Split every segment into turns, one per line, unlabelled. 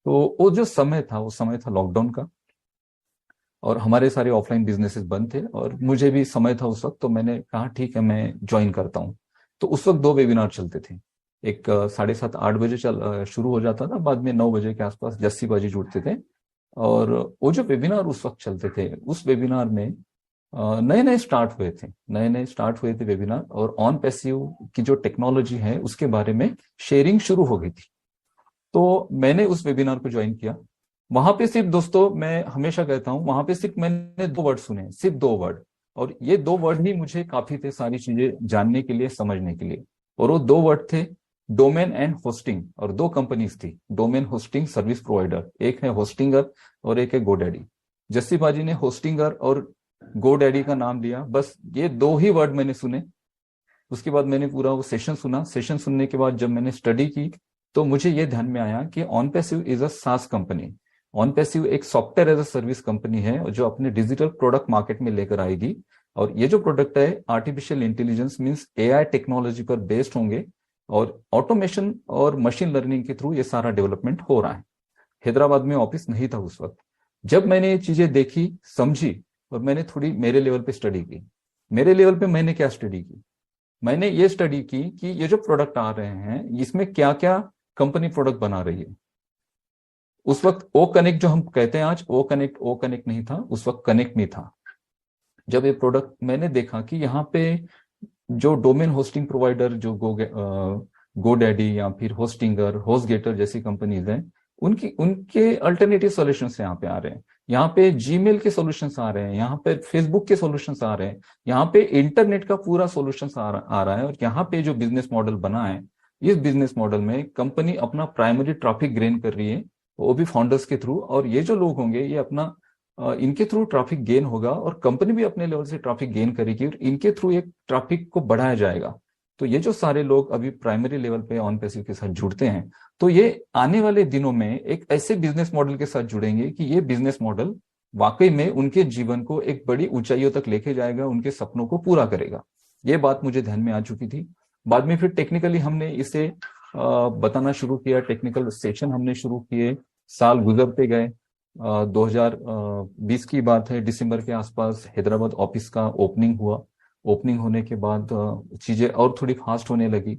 तो वो जो समय था वो समय था लॉकडाउन का, और हमारे सारे ऑफलाइन बिजनेसेस बंद थे और मुझे भी समय था उस वक्त, तो मैंने कहा ठीक है मैं ज्वाइन करता हूँ। तो उस वक्त दो वेबिनार चलते थे। एक 7:30-8 बजे शुरू हो जाता था, बाद में 9 बजे के आसपास जस्सी बाजी जुड़ते थे। और वो जो वेबिनार उस वक्त चलते थे, उस वेबिनार में नए नए स्टार्ट हुए थे, नए नए स्टार्ट हुए थे वेबिनार, और ऑन पैसिव की जो टेक्नोलॉजी है उसके बारे में शेयरिंग शुरू हो गई थी। तो मैंने उस वेबिनार को ज्वाइन किया। वहां पे सिर्फ, दोस्तों मैं हमेशा कहता हूं, वहां पे सिर्फ मैंने दो वर्ड सुने, सिर्फ दो वर्ड। और ये दो वर्ड ही मुझे काफी थे सारी चीजें जानने के लिए, समझने के लिए। और वो दो वर्ड थे डोमेन एंड होस्टिंग। और दो कंपनीज थी डोमेन होस्टिंग सर्विस प्रोवाइडर, एक है होस्टिंगर और एक है गोडैडी। जस्सी बाजी ने होस्टिंगर और गोडैडी का नाम लिया, बस ये दो ही वर्ड मैंने सुने। उसके बाद मैंने पूरा वो सेशन सुना। सेशन सुनने के बाद जब मैंने स्टडी की, तो मुझे ये ध्यान में आया कि OnPassive is a SaaS company. OnPassive एक software as a service company है जो अपने डिजिटल प्रोडक्ट मार्केट में लेकर आएगी। और ये जो प्रोडक्ट है artificial intelligence means AI technology पर बेस्ड होंगे, और ऑटोमेशन और मशीन लर्निंग के थ्रू ये सारा डेवलपमेंट हो रहा है। हैदराबाद में ऑफिस नहीं था उस वक्त। जब मैंने ये चीजें देखी, समझी, और मैंने थोड़ी मेरे लेवल पे स्टडी की। मेरे लेवल पे मैंने क्या स्टडी की? मैंने ये स्टडी की कि ये जो प्रोडक्ट आ रहे हैं इसमें क्या क्या कंपनी प्रोडक्ट बना रही है। उस वक्त ओ कनेक्ट जो हम कहते हैं आज, ओ कनेक्ट नहीं था, उस वक्त कनेक्ट नहीं था। जब ये प्रोडक्ट मैंने देखा कि यहाँ पे जो डोमेन होस्टिंग प्रोवाइडर जो गोडैडी या फिर होस्टिंगर होस्टगेटर जैसी कंपनीज हैं, उनकी उनके अल्टरनेटिव सॉल्यूशंस यहाँ पे आ रहे हैं। यहाँ पे जीमेल के सॉल्यूशंस आ रहे हैं, यहाँ पे फेसबुक के सॉल्यूशंस आ रहे हैं, यहाँ पे इंटरनेट का पूरा सॉल्यूशंस आ रहा है। और यहाँ पे जो बिजनेस मॉडल बना है, इस बिजनेस मॉडल में कंपनी अपना प्राइमरी ट्रैफिक गेन कर रही है, वो भी फाउंडर्स के थ्रू। और ये जो लोग होंगे ये अपना इनके थ्रू ट्रैफिक गेन होगा, और कंपनी भी अपने लेवल से ट्रैफिक गेन करेगी, और इनके थ्रू एक ट्रैफिक को बढ़ाया जाएगा। तो ये जो सारे लोग अभी प्राइमरी लेवल पे ऑन पैसिव के साथ जुड़ते हैं, तो ये आने वाले दिनों में एक ऐसे बिजनेस मॉडल के साथ जुड़ेंगे कि ये बिजनेस मॉडल वाकई में उनके जीवन को एक बड़ी ऊंचाइयों तक लेके जाएगा, उनके सपनों को पूरा करेगा। ये बात मुझे ध्यान में आ चुकी थी। बाद में फिर टेक्निकली हमने इसे बताना शुरू किया, टेक्निकल सेशन हमने शुरू किए। साल गुजरते गए। 2020 की बात है, दिसंबर के आसपास हैदराबाद ऑफिस का ओपनिंग हुआ। ओपनिंग होने के बाद चीजें और थोड़ी फास्ट होने लगी,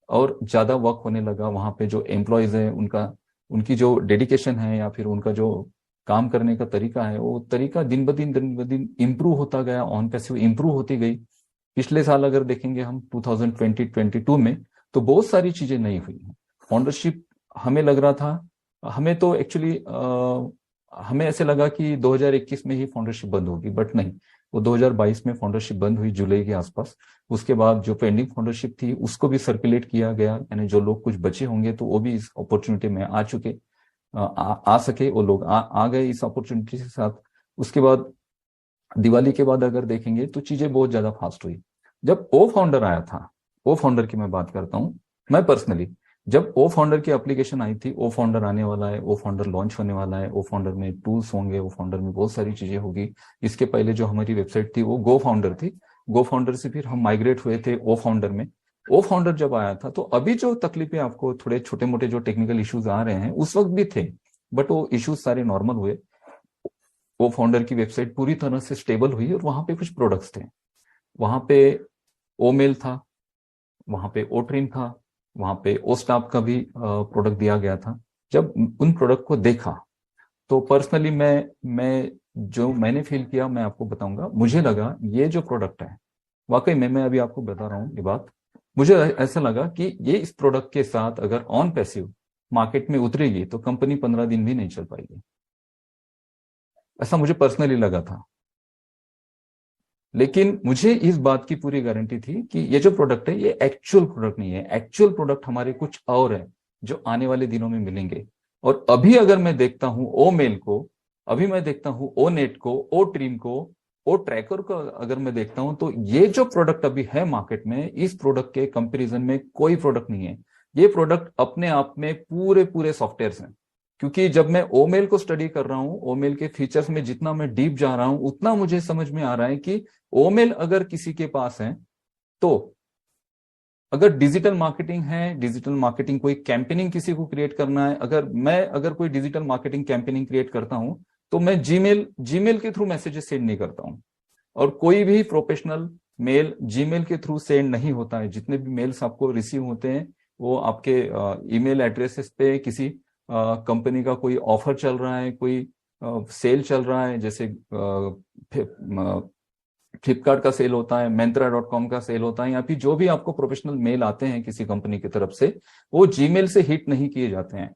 और ज्यादा वर्क होने लगा। वहां पे जो एम्प्लॉयज है उनका, उनकी जो डेडिकेशन है या फिर उनका जो काम करने का तरीका है, वो तरीका दिन ब दिन इम्प्रूव होता गया, ऑन पैसिव इम्प्रूव होती गई। पिछले साल अगर देखेंगे हम 2020-22 में, तो बहुत सारी चीजें नई हुई हैं। फाउंडरशिप, हमें लग रहा था, हमें तो एक्चुअली हमें ऐसे लगा कि 2021 में ही फाउंडरशिप बंद होगी, बट नहीं, वो 2022 में फाउंडरशिप बंद हुई जुलाई के आसपास। उसके बाद जो पेंडिंग फाउंडरशिप थी उसको भी सर्कुलेट किया गया, यानी जो लोग कुछ बचे होंगे तो वो भी इस अपॉर्चुनिटी में आ चुके, आ सके, वो लोग आ गए इस अपॉर्चुनिटी के साथ। उसके बाद दिवाली के बाद अगर देखेंगे तो चीजें बहुत ज्यादा फास्ट हुई। जब ओ फाउंडर आया था, ओ फाउंडर की मैं बात करता हूँ, मैं पर्सनली, जब ओ फाउंडर की एप्लीकेशन आई थी, ओ फाउंडर आने वाला है, ओ फाउंडर लॉन्च होने वाला है, ओ फाउंडर में टूल्स होंगे, ओ फाउंडर में बहुत सारी चीजें होगी। इसके पहले जो हमारी वेबसाइट थी वो गो फाउंडर थी। गो फाउंडर से फिर हम माइग्रेट हुए थे ओ फाउंडर में। ओ फाउंडर जब आया था, तो अभी जो तकलीफें आपको थोड़े छोटे मोटे जो टेक्निकल इश्यूज आ रहे हैं उस वक्त भी थे, बट वो इश्यूज सारे नॉर्मल हुए। वो फाउंडर की वेबसाइट पूरी तरह से स्टेबल हुई, और वहां पे कुछ प्रोडक्ट्स थे। वहां पे ओ मेल था, वहां पे ओ ट्रिम था, वहां पे ओ स्टाफ का भी प्रोडक्ट दिया गया था। जब उन प्रोडक्ट को देखा, तो पर्सनली मैं जो मैंने फील किया मैं आपको बताऊंगा। मुझे लगा ये जो प्रोडक्ट है, वाकई में मैं अभी आपको बता रहा हूँ ये बात, मुझे ऐसा लगा कि ये इस प्रोडक्ट के साथ अगर ऑन पैसिव मार्केट में उतरेगी तो कंपनी 15 दिन भी नहीं चल पाएगी। ऐसा मुझे पर्सनली लगा था। लेकिन मुझे इस बात की पूरी गारंटी थी कि ये जो प्रोडक्ट है ये एक्चुअल प्रोडक्ट नहीं है, एक्चुअल प्रोडक्ट हमारे कुछ और है जो आने वाले दिनों में मिलेंगे। और अभी अगर मैं देखता हूं ओ मेल को, अभी मैं देखता हूं ओ नेट को, ओ ट्रीम को, ओ ट्रैकर को, अगर मैं देखता हूं, तो ये जो प्रोडक्ट अभी है मार्केट में, इस प्रोडक्ट के कंपेरिजन में कोई प्रोडक्ट नहीं है। ये प्रोडक्ट अपने आप में पूरे पूरे सॉफ्टवेयर हैं। क्योंकि जब मैं ओमेल को स्टडी कर रहा हूं, ओमेल के फीचर्स में जितना मैं डीप जा रहा हूं, उतना मुझे समझ में आ रहा है कि ओमेल अगर किसी के पास है, तो अगर डिजिटल मार्केटिंग है, डिजिटल मार्केटिंग कोई कैंपेनिंग किसी को क्रिएट करना है, अगर कोई डिजिटल मार्केटिंग कैंपेनिंग क्रिएट करता हूं तो मैं जीमेल के थ्रू मैसेजेस सेंड नहीं करता हूं। और कोई भी प्रोफेशनल मेल जीमेल के थ्रू सेंड नहीं होता है। जितने भी मेल्स आपको रिसीव होते हैं वो आपके ईमेल एड्रेसेस पे किसी कंपनी का कोई ऑफर चल रहा है, कोई सेल चल रहा है, जैसे फ्लिपकार्ट का सेल होता है, Myntra.com का सेल होता है, या फिर जो भी आपको प्रोफेशनल मेल आते हैं किसी कंपनी की तरफ से, वो जीमेल से हिट नहीं किए जाते हैं।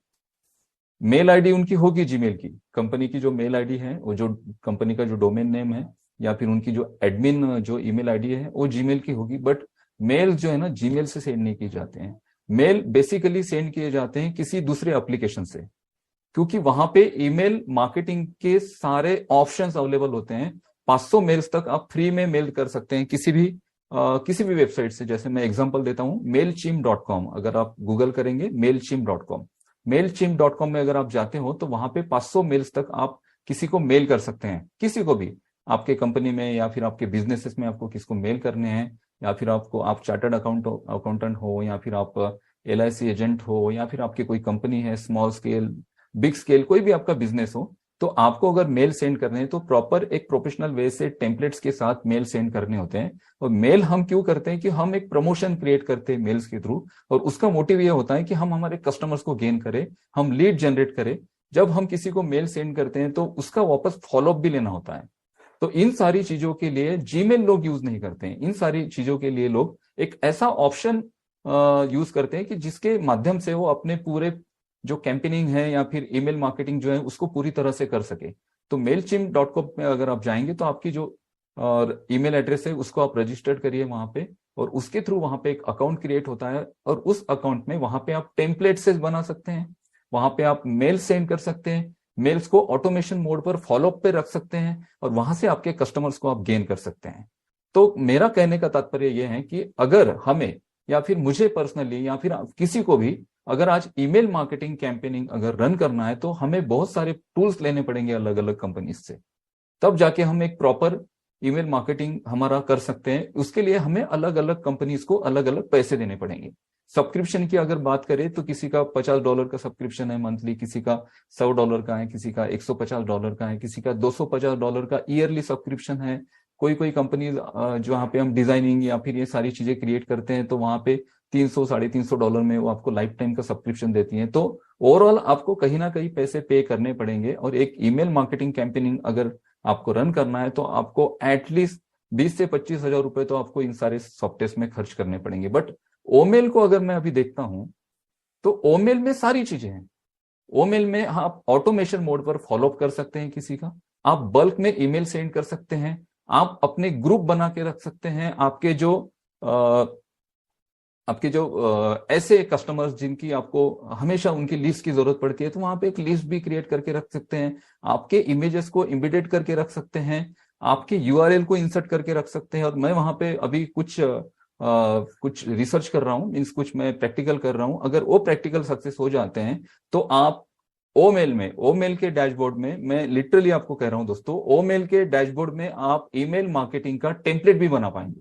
मेल आईडी उनकी होगी जीमेल की, कंपनी की जो मेल आईडी है, वो जो कंपनी का जो डोमेन नेम है या फिर उनकी जो एडमिन जो ईमेल आईडी है वो जीमेल की होगी। बट मेल जो है ना जीमेल से सेंड नहीं किए जाते हैं। मेल बेसिकली सेंड किए जाते हैं किसी दूसरे एप्लीकेशन से, क्योंकि वहां पे ईमेल मार्केटिंग के सारे ऑप्शंस अवेलेबल होते हैं। 500 मेल्स तक आप फ्री में मेल कर सकते हैं किसी भी वेबसाइट से। जैसे मैं एग्जांपल देता हूं, mailchimp.com, अगर आप गूगल करेंगे mailchimp.com में अगर आप जाते हो तो वहां पे 500 मेल्स तक आप किसी को मेल कर सकते हैं, किसी को भी, आपके कंपनी में या फिर आपके बिजनेसेस में आपको किसको मेल करने हैं, या फिर आप चार्टर्ड अकाउंटेंट हो, या फिर आप LIC एजेंट हो, या फिर आपकी कोई कंपनी है, स्मॉल स्केल बिग स्केल, कोई भी आपका बिजनेस हो, तो आपको अगर मेल सेंड करने हैं तो प्रॉपर एक प्रोफेशनल वे से टेम्पलेट्स के साथ मेल सेंड करने होते हैं। और मेल हम क्यों करते हैं कि हम एक प्रमोशन क्रिएट करते हैं मेल्स के थ्रू, और उसका मोटिव ये होता है कि हम हमारे कस्टमर्स को गेन करें, हम लीड जनरेट करें। जब हम किसी को मेल सेंड करते हैं तो उसका वापस फॉलोअप भी लेना होता है। तो इन सारी चीजों के लिए जीमेल लोग यूज नहीं करते हैं। इन सारी चीजों के लिए लोग एक ऐसा ऑप्शन यूज करते हैं कि जिसके माध्यम से वो अपने पूरे जो कैंपेनिंग है या फिर ईमेल मार्केटिंग जो है उसको पूरी तरह से कर सके। तो mailchimp.com में अगर आप जाएंगे तो आपकी जो ईमेल एड्रेस है उसको आप रजिस्टर्ड करिए वहां पे, और उसके थ्रू वहां पे एक अकाउंट क्रिएट होता है, और उस अकाउंट में वहां पे आप टेम्पलेट से बना सकते हैं, वहां पे आप मेल सेंड कर सकते हैं, मेल्स को ऑटोमेशन मोड पर फॉलोअप पे रख सकते हैं, और वहां से आपके कस्टमर्स को आप गेन कर सकते हैं। तो मेरा कहने का तात्पर्य यह है कि अगर हमें या फिर मुझे पर्सनली या फिर किसी को भी अगर आज ईमेल मार्केटिंग कैंपेनिंग अगर रन करना है तो हमें बहुत सारे टूल्स लेने पड़ेंगे अलग अलग कंपनीज से, तब जाके हम एक प्रॉपर ईमेल मार्केटिंग हमारा कर सकते हैं। उसके लिए हमें अलग अलग कंपनीज को अलग अलग पैसे देने पड़ेंगे। सब्सक्रिप्शन की अगर बात करें तो किसी का $50 का सब्सक्रिप्शन है मंथली, किसी का $100 का है, किसी का $150 का है, किसी का $250 का ईयरली सब्सक्रिप्शन है। कोई कंपनी जहाँ पे हम डिजाइनिंग या फिर ये सारी चीजें क्रिएट करते हैं तो वहां पे $300-350 में वो आपको लाइफ टाइम का सब्सक्रिप्शन देती हैं। तो ओवरऑल आपको कहीं ना कहीं पैसे पे करने पड़ेंगे, और एक ईमेल मार्केटिंग कैंपेनिंग अगर आपको रन करना है तो आपको एटलीस्ट 20 से 25 हजार रुपए तो आपको इन सारे सॉफ्टवेयर में खर्च करने पड़ेंगे। बट ओमेल को अगर मैं अभी देखता हूं तो ओमेल में सारी चीजें हैं। ओमेल में आप ऑटोमेशन मोड पर फॉलोअप कर सकते हैं किसी का, आप बल्क में ईमेल सेंड कर सकते हैं, आप अपने ग्रुप बना के रख सकते हैं। आपके जो ऐसे कस्टमर्स जिनकी आपको हमेशा उनकी लिस्ट की जरूरत पड़ती है तो वहां पे एक लिस्ट भी क्रिएट करके रख सकते हैं। आपके इमेजेस को इम्बेडेड करके रख सकते हैं, आपके URL को इंसर्ट करके रख सकते हैं। और मैं वहां पे अभी कुछ रिसर्च कर रहा हूँ, मीन्स कुछ मैं प्रैक्टिकल कर रहा हूँ। अगर वो प्रैक्टिकल सक्सेस हो जाते हैं तो आप ओमेल के डैशबोर्ड में, मैं लिटरली आपको कह रहा हूं दोस्तों, ओमेल के डैशबोर्ड में आप ईमेल मार्केटिंग का टेम्पलेट भी बना पाएंगे।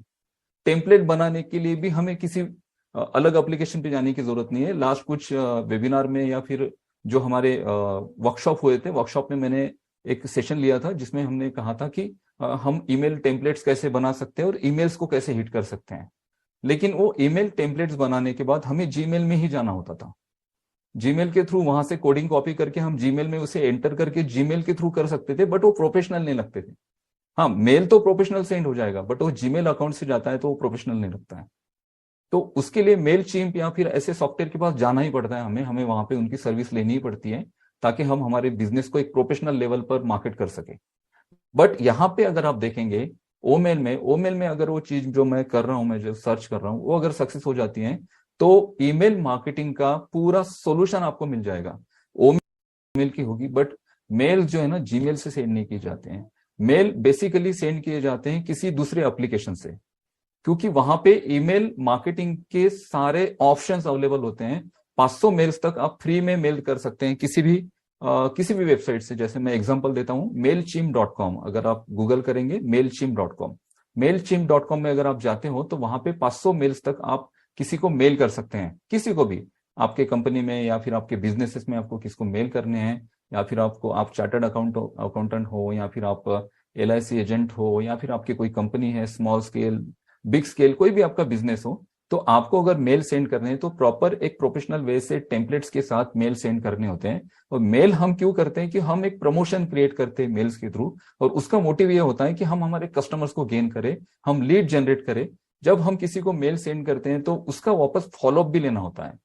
टेम्पलेट बनाने के लिए भी हमें किसी अलग एप्लीकेशन पे जाने की जरूरत नहीं है। लास्ट कुछ वेबिनार में या फिर जो हमारे वर्कशॉप हुए थे, वर्कशॉप में मैंने एक सेशन लिया था जिसमें हमने कहा था कि हम ईमेल टेम्पलेट्स कैसे बना सकते हैं और ईमेल्स को कैसे हिट कर सकते हैं। लेकिन वो ईमेल टेम्पलेट्स बनाने के बाद हमें जीमेल में ही जाना होता था। जीमेल के थ्रू वहां से कोडिंग कॉपी करके हम जीमेल में उसे एंटर करके जीमेल के थ्रू कर सकते थे, बट वो प्रोफेशनल नहीं लगते थे। हाँ, मेल तो प्रोफेशनल सेंड हो जाएगा, बट वो जीमेल अकाउंट से जाता है तो वो प्रोफेशनल नहीं लगता है। तो उसके लिए मेल चिम्प या फिर ऐसे सॉफ्टवेयर के पास जाना ही पड़ता है, हमें वहां पे उनकी सर्विस लेनी ही पड़ती है ताकि हम हमारे बिजनेस को एक प्रोफेशनल लेवल पर मार्केट कर सके। बट यहाँ पे अगर आप देखेंगे ओमेल में अगर वो चीज जो मैं कर रहा हूं, मैं जो सर्च कर रहा हूं, वो अगर सक्सेस हो जाती है तो ईमेल मार्केटिंग का पूरा सोल्यूशन आपको मिल जाएगा। ओमेल की होगी, बट मेल जो है ना जीमेल से सेंड नहीं किए जाते हैं। मेल बेसिकली सेंड किए जाते हैं किसी दूसरे एप्लीकेशन से, क्योंकि वहां पे ईमेल मार्केटिंग के सारे ऑप्शंस अवेलेबल होते हैं। 500 मेल्स तक आप फ्री में मेल कर सकते हैं किसी भी वेबसाइट से। जैसे मैं एग्जांपल देता हूं, mailchimp.com, अगर आप गूगल करेंगे mailchimp.com में अगर आप जाते हो तो वहां पे 500 मेल्स तक आप किसी को मेल कर सकते हैं, किसी को भी, आपके कंपनी में या फिर आपके बिजनेसेस में आपको किसको मेल करने हैं, या फिर आपको, आप चार्टर्ड अकाउंटेंट हो, या फिर आप LIC एजेंट हो, या फिर आपकी कोई कंपनी है, स्मॉल स्केल, बिग स्केल, कोई भी आपका बिजनेस हो, तो आपको अगर मेल सेंड करने हैं तो प्रॉपर एक प्रोफेशनल वे से टेम्पलेट्स के साथ मेल सेंड करने होते हैं। और मेल हम क्यों करते हैं कि हम एक प्रमोशन क्रिएट करते हैं मेल्स के थ्रू, और उसका मोटिव ये होता है कि हम हमारे कस्टमर्स को गेन करें, हम लीड जनरेट करें। जब हम किसी को मेल सेंड करते हैं तो उसका वापस फॉलोअप भी लेना होता है।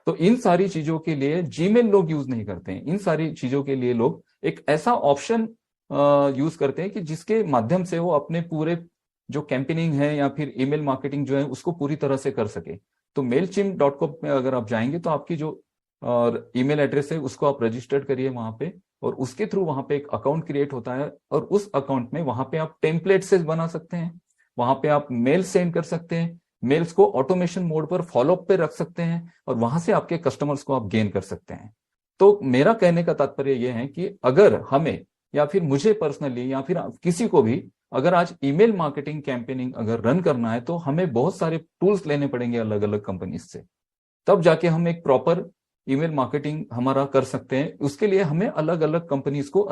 तो इन सारी चीजों के लिए जीमेल लोग यूज नहीं करते हैं। इन सारी चीजों के लिए लोग एक ऐसा ऑप्शन यूज करते हैं कि जिसके माध्यम से वो अपने पूरे जो कैंपेनिंग है या फिर ईमेल मार्केटिंग जो है उसको पूरी तरह से कर सके। तो mailchimp.com में अगर आप जाएंगे तो आपकी जो ईमेल एड्रेस है उसको आप रजिस्टर्ड करिए वहां पे, और उसके थ्रू वहां पे एक अकाउंट क्रिएट होता है, और उस अकाउंट में वहां पे आप टेम्पलेट से बना सकते हैं, वहां पे आप मेल सेंड कर सकते हैं, मेल्स को ऑटोमेशन मोड पर फॉलोअप पे रख सकते हैं, और वहां से आपके कस्टमर्स को आप गेन कर सकते हैं। तो मेरा कहने का तात्पर्य यह है कि अगर हमें, या फिर मुझे पर्सनली, या फिर किसी को भी अगर आज ईमेल मार्केटिंग कैंपेनिंग अगर रन करना है तो हमें बहुत सारे टूल्स लेने पड़ेंगे अलग अलग कंपनीज से, तब जाके हम एक प्रॉपर ईमेल मार्केटिंग हमारा कर सकते हैं। उसके लिए हमें अलग अलग कंपनीज को